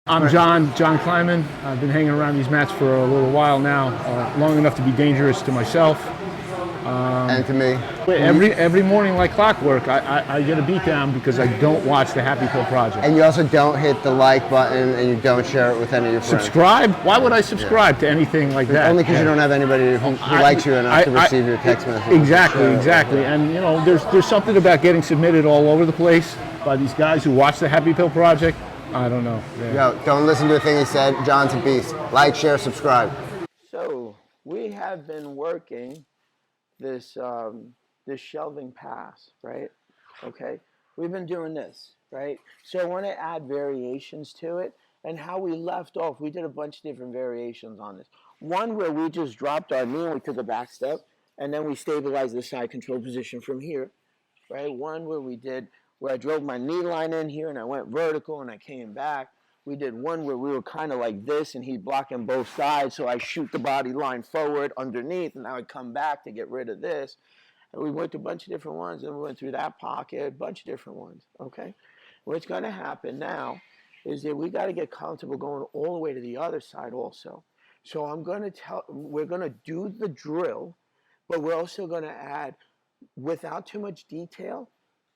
I'm John Kleiman. I've been hanging around these mats for a little while now, long enough to be dangerous to myself. And to me. Every morning like clockwork, I get a beat down because I don't watch the Happy Pill Project. And you also don't hit the like button and you don't share it with any of your friends. Subscribe? Why would I subscribe to anything like that? Only because you don't have anybody who likes you enough to receive your text message. Exactly. And you know, there's something about getting submitted all over the place by these guys who watch the Happy Pill Project. I don't know. Yeah. Yo, don't listen to a thing he said. John's a beast. Like, share, subscribe. So we have been working this this shelving pass, right? Okay, we've been doing this, right? So I want to add variations to it. And how we left off, we did a bunch of different variations on this. One where we just dropped our knee and we took a back step, and then we stabilized the side control position from here, right? One where I drove my knee line in here and I went vertical and I came back. We did one where we were kind of like this and he's blocking both sides, so I shoot the body line forward underneath and I would come back to get rid of this. And we went through a bunch of different ones, and we went through that pocket, a bunch of different ones, okay? What's going to happen now is that we got to get comfortable going all the way to the other side also. So we're going to do the drill, but we're also going to add, without too much detail,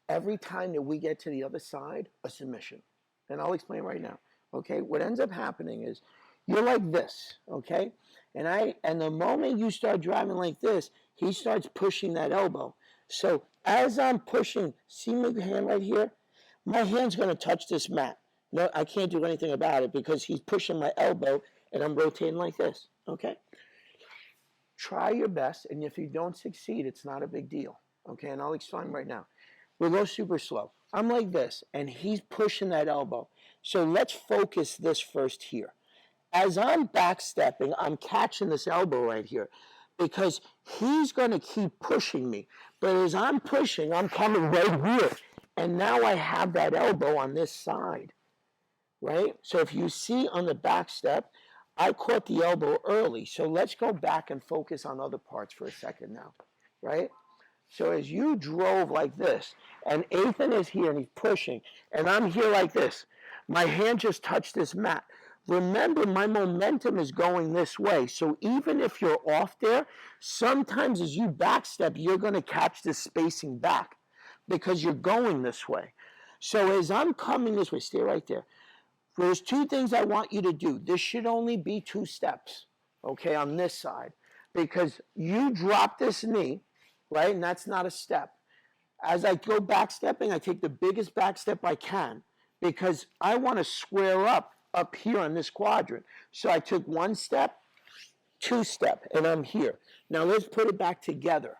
every time that we get to the other side, a submission. And I'll explain right now. Okay, what ends up happening is you're like this, okay? And the moment you start driving like this, he starts pushing that elbow. So as I'm pushing, see my hand right here? My hand's gonna touch this mat. No, I can't do anything about it because he's pushing my elbow and I'm rotating like this, okay? Try your best, and if you don't succeed, it's not a big deal, okay? And I'll explain right now. We'll go super slow. I'm like this, and he's pushing that elbow. So let's focus this first here. As I'm backstepping, I'm catching this elbow right here because he's going to keep pushing me. But as I'm pushing, I'm coming right here. And now I have that elbow on this side, right? So if you see on the backstep, I caught the elbow early. So let's go back and focus on other parts for a second now, right? So as you drove like this, and Ethan is here and he's pushing, and I'm here like this, my hand just touched this mat. Remember, my momentum is going this way. So even if you're off there, sometimes as you backstep, you're going to catch this spacing back because you're going this way. So as I'm coming this way, stay right there. There's two things I want you to do. This should only be 2 steps, okay, on this side, because you drop this knee, right? And that's not a step. As I go back stepping, I take the biggest back step I can because I want to square up here on this quadrant. So I took 1 step, 2 step, and I'm here. Now let's put it back together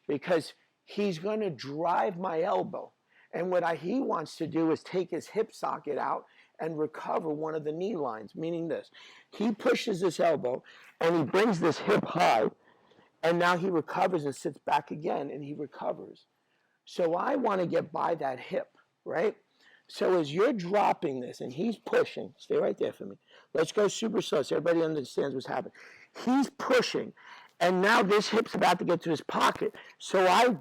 because he's going to drive my elbow. And what he wants to do is take his hip socket out and recover one of the knee lines, meaning this. He pushes this elbow and he brings this hip high. And now he recovers and sits back again, and he recovers. So I want to get by that hip, right? So as you're dropping this, and he's pushing, stay right there for me. Let's go super slow so everybody understands what's happening. He's pushing, and now this hip's about to get to his pocket. So I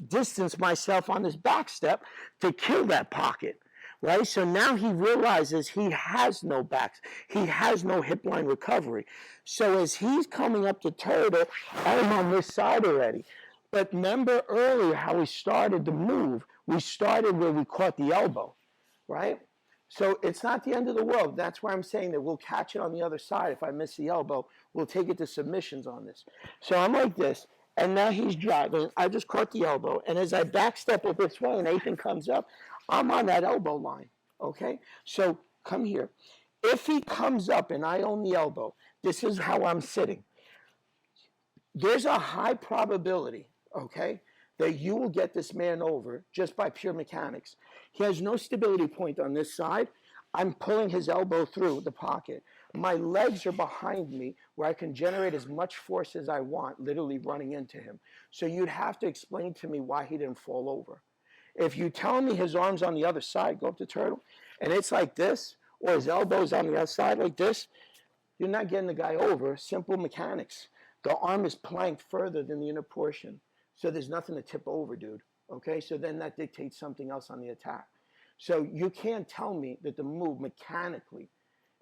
distance myself on this back step to kill that pocket. Right? So now he realizes he has no backs. He has no hip line recovery. So as he's coming up to turtle, I'm on this side already. But remember earlier how we started the move. We started where we caught the elbow, right? So it's not the end of the world. That's why I'm saying that we'll catch it on the other side. If I miss the elbow, we'll take it to submissions on this. So I'm like this, and now he's driving. I just caught the elbow. And as I backstep it this way and Nathan comes up, I'm on that elbow line, okay? So come here. If he comes up and I own the elbow, this is how I'm sitting. There's a high probability, okay, that you will get this man over just by pure mechanics. He has no stability point on this side. I'm pulling his elbow through the pocket. My legs are behind me where I can generate as much force as I want, literally running into him. So you'd have to explain to me why he didn't fall over. If you tell me his arm's on the other side, go up to turtle, and it's like this, or his elbow's on the other side like this, you're not getting the guy over. Simple mechanics. The arm is planked further than the inner portion. So there's nothing to tip over, dude. Okay, so then that dictates something else on the attack. So you can't tell me that the move mechanically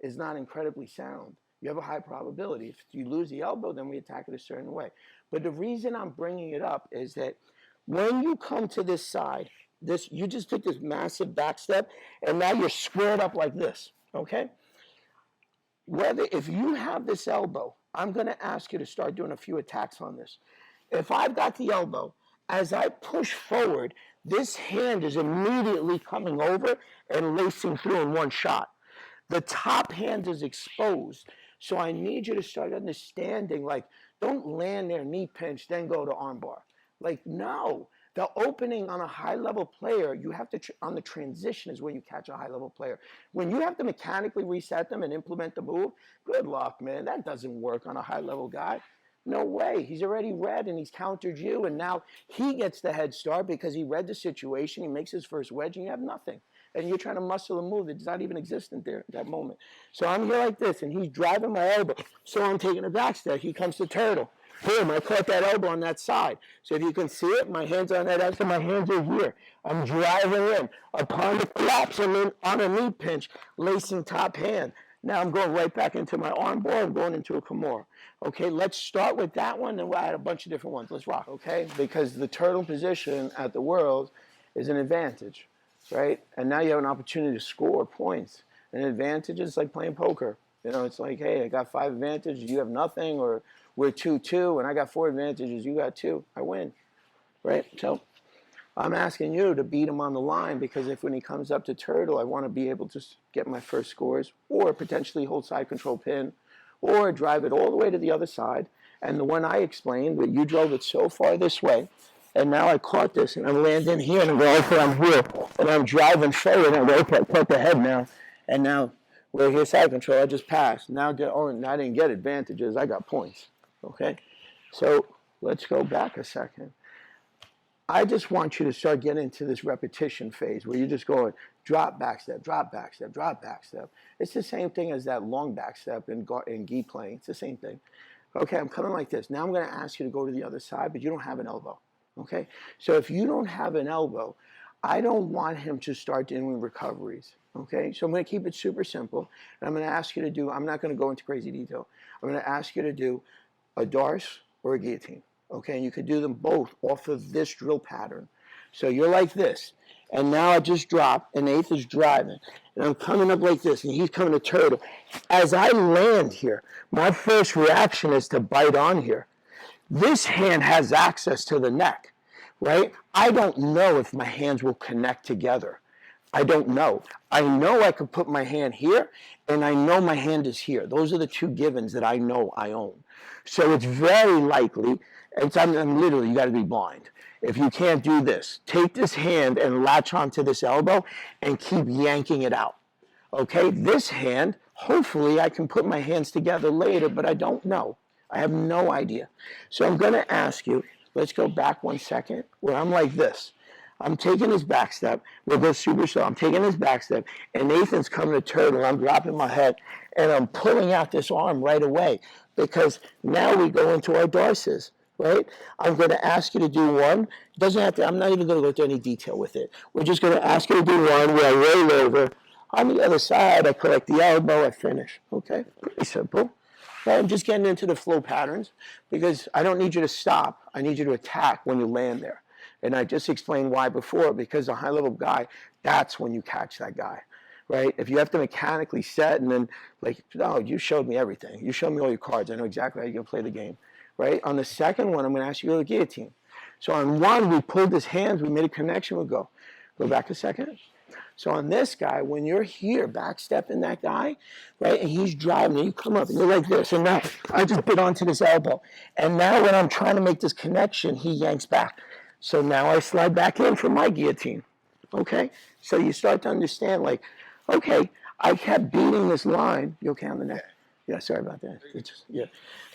is not incredibly sound. You have a high probability. If you lose the elbow, then we attack it a certain way. But the reason I'm bringing it up is that when you come to this side, you just took this massive back step, and now you're squared up like this, okay? If you have this elbow, I'm going to ask you to start doing a few attacks on this. If I've got the elbow, as I push forward, this hand is immediately coming over and lacing through in one shot. The top hand is exposed. So I need you to start understanding, like, don't land there, knee pinch, then go to armbar. Like, no. The opening on a high-level player, you have to, on the transition is where you catch a high-level player. When you have to mechanically reset them and implement the move, good luck, man. That doesn't work on a high-level guy. No way. He's already read and he's countered you, and now he gets the head start because he read the situation. He makes his first wedge, and you have nothing. And you're trying to muscle a move that's not even existent there at that moment. So I'm here like this, and he's driving my elbow. So I'm taking a back step. He comes to turtle. Boom, I caught that elbow on that side. So if you can see it, my hands are on that exit, my hands are here. I'm driving in. Upon the collapse, I'm in on a knee pinch, lacing top hand. Now I'm going right back into my arm bar. I'm going into a Kimura. Okay, let's start with that one, and we'll add a bunch of different ones. Let's rock, okay? Because the turtle position at the Worlds is an advantage, right? And now you have an opportunity to score points. An advantage is like playing poker. You know, it's like, hey, I got 5 advantages, you have nothing, or we're 2-2, and I got 4 advantages, you got 2. I win, right? So I'm asking you to beat him on the line, because if when he comes up to turtle, I want to be able to get my first scores, or potentially hold side control pin, or drive it all the way to the other side. And the one I explained, where you drove it so far this way, and now I caught this, and I'm landing here, and I'm going, okay, I'm here, and I'm driving forward, and I'm going, okay, I caught the head now, and now we're here side control, I just passed. Now I didn't get advantages, I got points, okay? So let's go back a second. I just want you to start getting into this repetition phase where you're just going drop, back step, drop, back step, drop, back step. It's the same thing as that long back step in gi playing. It's the same thing. Okay, I'm coming like this. Now I'm going to ask you to go to the other side, but you don't have an elbow. Okay? So if you don't have an elbow, I don't want him to start doing recoveries. Okay? So I'm going to keep it super simple. And I'm going to ask you to do, I'm not going to go into crazy detail. I'm going to ask you to do a darce or a guillotine. Okay, and you could do them both off of this drill pattern. So you're like this, and now I just dropped, and Eighth is driving, and I'm coming up like this, and he's coming to turtle. As I land here, my first reaction is to bite on here. This hand has access to the neck, right? I don't know if my hands will connect together. I don't know. I know I could put my hand here, and I know my hand is here. Those are the 2 givens that I know I own. So it's very likely, I'm literally, you got to be blind. If you can't do this, take this hand and latch onto this elbow and keep yanking it out. Okay, this hand, hopefully I can put my hands together later, but I don't know. I have no idea. So I'm going to ask you, let's go back 1 second, where I'm like this. I'm taking his back step. We'll go super slow. I'm taking his back step, and Nathan's coming to turtle. I'm dropping my head, and I'm pulling out this arm right away, because now we go into our darces, right? I'm going to ask you to do one. It doesn't have to, I'm not even going to go into any detail with it. We're just going to ask you to do one where I roll over. On the other side, I collect the elbow, I finish. Okay? Pretty simple. Right? I'm just getting into the flow patterns, because I don't need you to stop. I need you to attack when you land there. And I just explained why before, because a high-level guy, that's when you catch that guy, right? If you have to mechanically set and then, like, no, you showed me everything. You showed me all your cards. I know exactly how you're going to play the game, right? On the second one, I'm going to ask you to go to guillotine. So on one, we pulled his hands. We made a connection. We'll go back a second. So on this guy, when you're here, backstepping that guy, right, and he's driving, and you come up, and you're like this, and now I just bit onto this elbow. And now when I'm trying to make this connection, he yanks back. So now I slide back in for my guillotine, okay? So you start to understand, like, okay, I kept beating this line. You okay on the neck? Yeah, sorry about that. It's, yeah.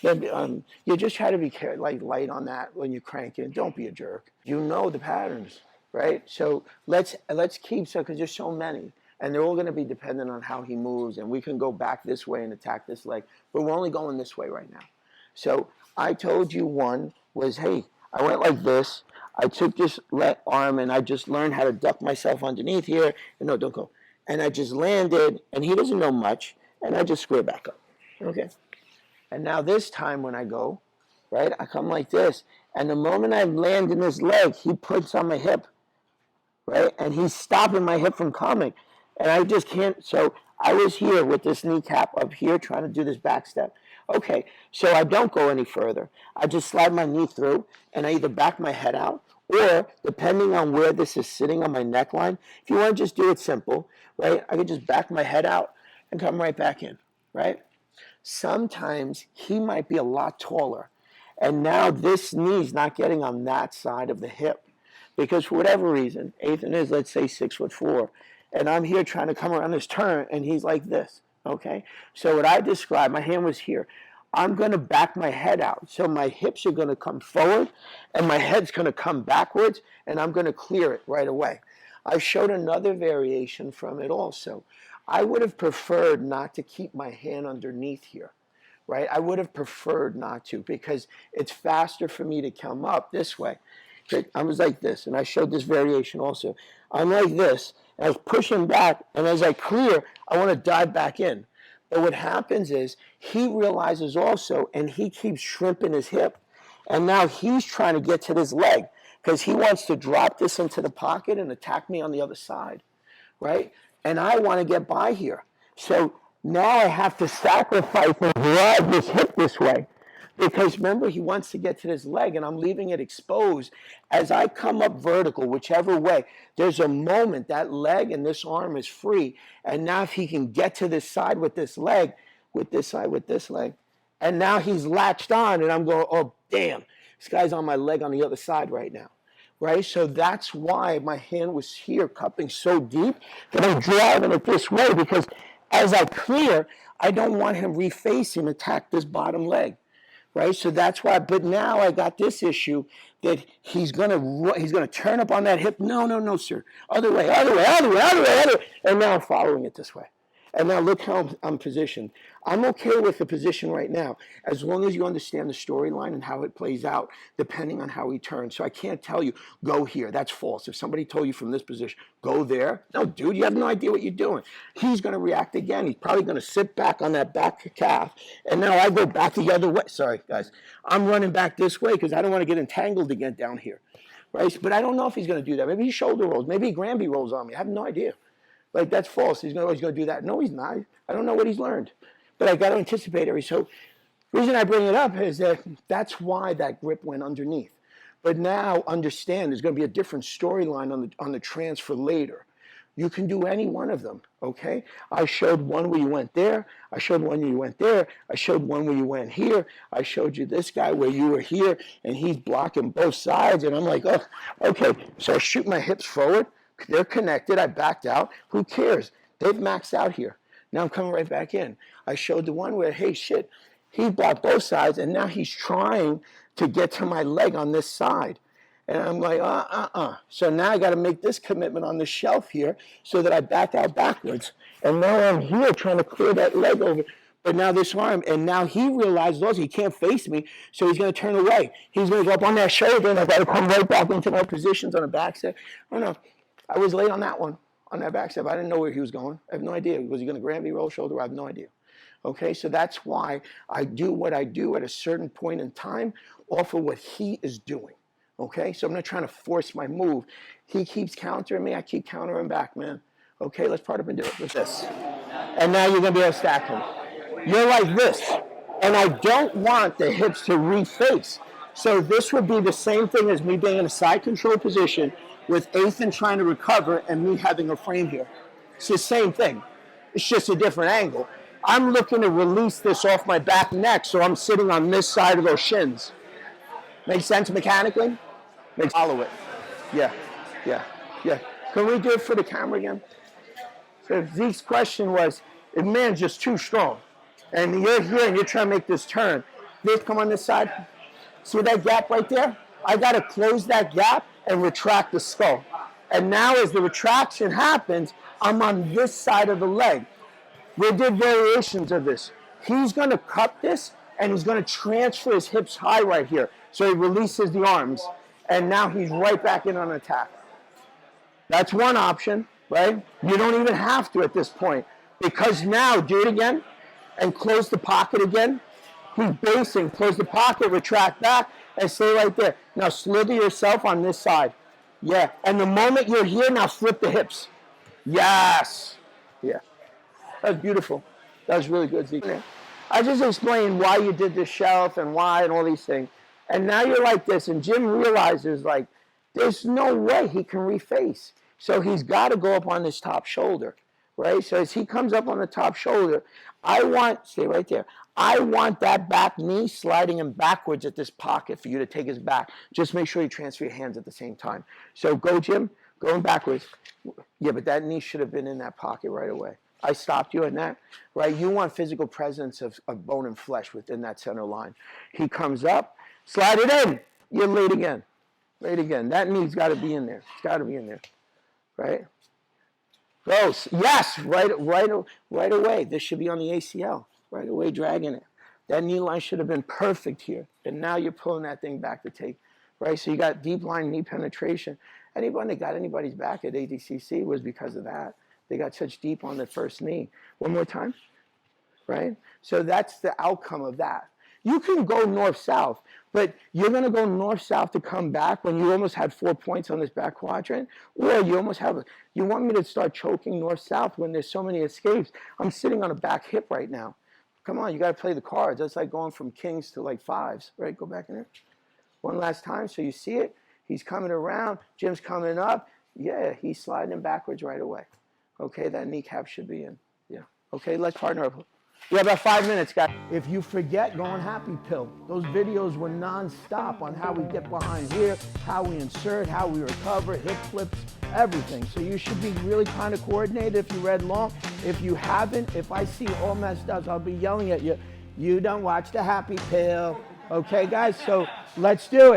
You just try to be light on that when you crank in. Don't be a jerk. You know the patterns, right? So let's keep, because there's so many, and they're all going to be dependent on how he moves, and we can go back this way and attack this leg, but we're only going this way right now. So I told you one was, hey, I went like this. I took this left arm, and I just learned how to duck myself underneath here. And no, don't go. And I just landed, and he doesn't know much. and I just square back up, okay? And now this time when I go, right, I come like this, and the moment I land in his leg, he puts on my hip, right? And he's stopping my hip from coming. And I just can't, so I was here with this kneecap up here trying to do this back step. Okay, so I don't go any further. I just slide my knee through, and I either back my head out, or depending on where this is sitting on my neckline, if you want to just do it simple, right, I could just back my head out and come right back in, right? Sometimes he might be a lot taller, and now this knee's not getting on that side of the hip. Because for whatever reason, Ethan is, let's say, 6'4", and I'm here trying to come around this turn, and he's like this, okay? So what I described, my hand was here. I'm going to back my head out. So my hips are going to come forward, and my head's going to come backwards, and I'm going to clear it right away. I showed another variation from it also. I would have preferred not to keep my hand underneath here, right? I would have preferred not to, because it's faster for me to come up this way. I was like this, and I showed this variation also. I'm like this, and I was pushing back, and as I clear, I want to dive back in. But what happens is he realizes also, and he keeps shrimping his hip, and now he's trying to get to this leg because he wants to drop this into the pocket and attack me on the other side, right? And I want to get by here. So now I have to sacrifice and drive this hip this way. Because remember, he wants to get to this leg, and I'm leaving it exposed. As I come up vertical, whichever way, there's a moment that leg and this arm is free. And now if he can get to this side with this leg, with this side with this leg, and now he's latched on, and I'm going, oh, damn, this guy's on my leg on the other side right now. Right? So that's why my hand was here cupping so deep that I'm driving it this way, because as I clear, I don't want him refacing, attack this bottom leg. Right, so that's why. But now I got this issue that he's gonna turn up on that hip. No, sir. Other way. And now I'm following it this way. And now look how I'm positioned. I'm okay with the position right now, as long as you understand the storyline and how it plays out, depending on how he turns. So I can't tell you, go here. That's false. If somebody told you from this position, go there. No, dude, you have no idea what you're doing. He's going to react again. He's probably going to sit back on that back calf. And now I go back the other way. Sorry, guys. I'm running back this way because I don't want to get entangled again down here. Right? But I don't know if he's going to do that. Maybe he shoulder rolls. Maybe he Granby rolls on me. I have no idea. Like, that's false. He's always going to do that. No, he's not. I don't know what he's learned. But I got to anticipate it. So the reason I bring it up is that that's why that grip went underneath. But now understand there's going to be a different storyline on the transfer later. You can do any one of them, okay? I showed one where you went there. I showed one where you went there. I showed one where you went here. I showed you this guy where you were here, and he's blocking both sides. And I'm like, oh, okay. So I shoot my hips forward. They're connected. I backed out. Who cares? They've maxed out here. Now I'm coming right back in. I showed the one where, hey, shit, he blocked both sides, and now he's trying to get to my leg on this side. And I'm like, So now I got to make this commitment on the shelf here so that I back out backwards. And now I'm here trying to clear that leg over. But now this arm, and now he realizes also he can't face me, so he's going to turn away. He's going to go up on that shoulder, and I've got to come right back into my positions on the back step. I don't know. I was late on that one, on that back step. I didn't know where he was going. I have no idea. Was he going to grab me, roll shoulder? I have no idea. Okay, so that's why I do what I do at a certain point in time off of what he is doing. Okay, so I'm not trying to force my move. He keeps countering me. I keep countering back, man. Okay, let's part up and do it with this. And now you're going to be able to stack him. You're like this. And I don't want the hips to reface. So this would be the same thing as me being in a side control position with Ethan trying to recover and me having a frame here. It's the same thing. It's just a different angle. I'm looking to release this off my back neck, so I'm sitting on this side of those shins. Make sense mechanically? Follow it. Yeah. Can we do it for the camera again? So Zeke's question was, if man's just too strong, and you're here and you're trying to make this turn, Zeke, come on this side. See that gap right there? I got to close that gap and retract the skull. And now as the retraction happens, I'm on this side of the leg. We did variations of this. He's going to cup this, and he's going to transfer his hips high right here. So he releases the arms, and now he's right back in on attack. That's one option, right? You don't even have to at this point, because now, do it again. and close the pocket again. He's basing, close the pocket, retract back, and stay right there. Now slither yourself on this side. Yeah, and the moment you're here, now flip the hips. Yes. Yeah, that was beautiful. That was really good, Zeke. I just explained why you did the shelf and why and all these things. And now you're like this, and Jim realizes, like, there's no way he can reface. So he's got to go up on this top shoulder, right? So as he comes up on the top shoulder, stay right there. I want that back knee sliding him backwards at this pocket for you to take his back. Just make sure you transfer your hands at the same time. So go, Jim, going backwards. Yeah, but that knee should have been in that pocket right away. I stopped you in that, right? You want physical presence of bone and flesh within that center line. He comes up, slide it in. You're late again. Late again. That knee's got to be in there. It's got to be in there, right? Go. Yes, right away. This should be on the ACL. Right away, dragging it. That knee line should have been perfect here. And now you're pulling that thing back to take, right? So you got deep line knee penetration. Anyone that got anybody's back at ADCC was because of that. They got such deep on the first knee. One more time, right? So that's the outcome of that. You can go north-south, but you're going to go north-south to come back when you almost had 4 points on this back quadrant, or you almost have, you want me to start choking north-south when there's so many escapes. I'm sitting on a back hip right now. Come on, you got to play the cards. That's like going from kings to like fives, right? Go back in there. One last time, so you see it. He's coming around. Jim's coming up. Yeah, he's sliding him backwards right away. Okay, that kneecap should be in. Yeah. Okay, let's partner up. We have about 5 minutes, guys. If you forget, go on Happy Pill. Those videos were non-stop on how we get behind here, how we insert, how we recover, hip flips, everything. So you should be really kind of coordinated if you read long. If you haven't, if I see all messed up, I'll be yelling at you. You don't watch the Happy Pill. Okay, guys? So let's do it.